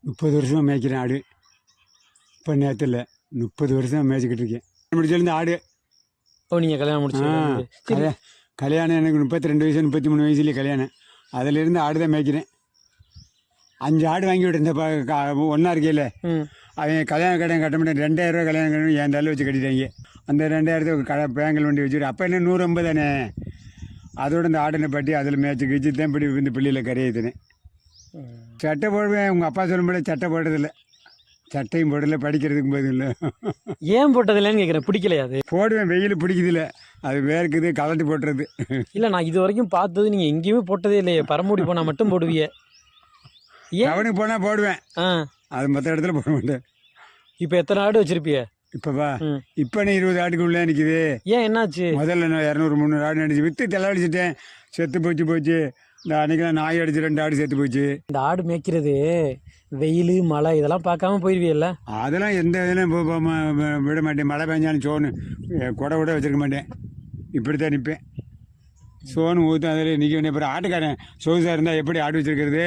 30 வருஷமாக மேய்க்கிறேன் ஆடு. இப்போ நேரத்தில் இல்லை, 30 வருஷம் மேய்ச்சிக்கிட்டு இருக்கேன். முடிச்சிருந்து ஆடு. ஓ, நீங்கள் கல்யாணம் முடிச்சு? கல்யாணம் எனக்கு 32 வயசு 33 வயசுலேயே கல்யாணம். அதிலிருந்து ஆடு தான் மேய்க்கிறேன். 5 ஆடு வாங்கி விட்டு ஒன்றா இருக்கையில் அவன் கல்யாண கடன் கட்ட மாட்டேன். 2000 ரூபா கல்யாண கடன் என் தள்ள வச்சு கட்டிட்டாங்க. அந்த 2000 பேங்கல் வண்டி வச்சுட்டு அப்போ என்ன 150 தானே. அதோட இந்த ஆடனை பட்டி அதில் மேய்ச்சி கிச்சு தான் இப்படி இந்த பிள்ளையில் கரையுதுன்னு. சட்டை போடுவேன். உங்கள் அப்பா சொல்லும்போது சட்டை போடுறதில்ல, சட்டையும் போடல, படிக்கிறதுக்கும் போதும் இல்லை. ஏன் போட்டதில்லைன்னு கேட்குறேன். பிடிக்கலையா? அது போடுவேன், வெயில் பிடிக்குதில்ல, அது வேர்க்குது, கலட்டி போட்டுறது. இல்லை, நான் இது வரைக்கும் பார்த்தது நீங்கள் எங்கேயுமே போட்டதே இல்லையே. பரமூடி போனால் மட்டும் போடுவீங்க. அவனுக்கு போனால் போடுவேன், அது மற்ற இடத்துல போட மாட்டேன். இப்போ எத்தனை ஆடு வச்சிருப்பிய? இப்போவா, இப்போ நீ 20 ஆட்டுக்குள்ளே நிற்கிது. ஏன், என்னாச்சு? முதல்ல நான் 200-300 ஆடு நடிச்சு விற்று தலைவலிச்சிட்டேன். செத்து போச்சு. இந்த அன்றைக்கெலாம் நாய் அடிச்சு 2 ஆடு செத்து போச்சு. இந்த ஆடு மேய்க்கிறது வெயில் மழை இதெல்லாம் பார்க்காம போயிடுவியல்ல? அதெல்லாம் எந்த இதுலையும் விட மாட்டேன். மழை பெஞ்சாலும் சோனு கொடை வச்சுருக்க மாட்டேன். இப்படித்தான் நிற்பேன். சோனு ஊற்று அதில் நிற்க வேண்டிய. அப்புறம் ஆட்டுக்காரன் சொகுசாக இருந்தால் எப்படி ஆடு வச்சுருக்கிறது?